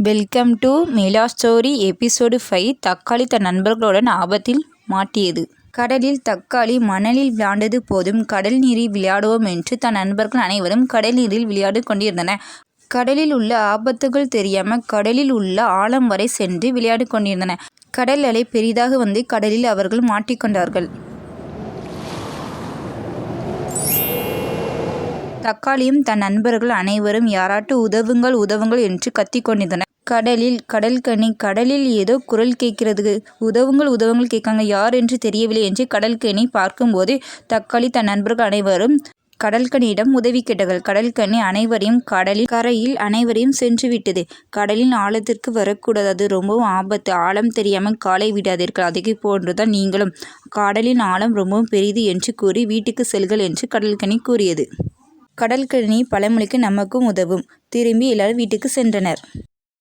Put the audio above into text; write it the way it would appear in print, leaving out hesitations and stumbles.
Welcome to Meela story episode 5. தக்காளி தன் நண்பர்களுடன் ஆபத்தில் மாட்டியது. கடலில் தக்காளி மணலில் விளையாண்டது போதும், கடல் நீரில் விளையாடுவோம் என்று தன் நண்பர்கள் அனைவரும் கடல் நீரில் விளையாடு கொண்டிருந்தனர். கடலில் உள்ள ஆபத்துகள் தெரியாமல் கடலில் உள்ள ஆழம் வரை சென்று விளையாடு கொண்டிருந்தனர். கடல் அலை பெரிதாக வந்து கடலில் அவர்கள் மாட்டிக்கொண்டார்கள். தக்காளியும் தன் நண்பர்கள் அனைவரும் யாராட்டு உதவுங்கள் உதவுங்கள் என்று கத்திக்கொண்டிருந்தனர். கடல்கன்னி கடலில் ஏதோ குரல் கேட்கிறது, உதவுங்கள் உதவுங்கள் கேட்காங்க, யார் என்று தெரியவில்லை என்று கடல்கன்னி பார்க்கும்போது தக்காளி தன் நண்பர்கள் அனைவரும் கடல்கனியிடம் உதவி கேட்டார்கள். கடல்கன்னி அனைவரையும் கரையில் அனைவரையும் சென்று விட்டது. கடலின் ஆழத்திற்கு வரக்கூடாது, அது ரொம்பவும் ஆபத்து, ஆழம் தெரியாமல் காலை விடாதீர்கள், அதே போன்றுதான் நீங்களும், கடலின் ஆழம் ரொம்பவும் பெரிது என்று கூறி வீட்டுக்கு செல்கள் என்று கடல்கன்னி கூறியது. கடல்கன்னி பழமொழிக்கு நமக்கும் உதவும். திரும்பி எல்லாரும் வீட்டுக்கு சென்றனர்.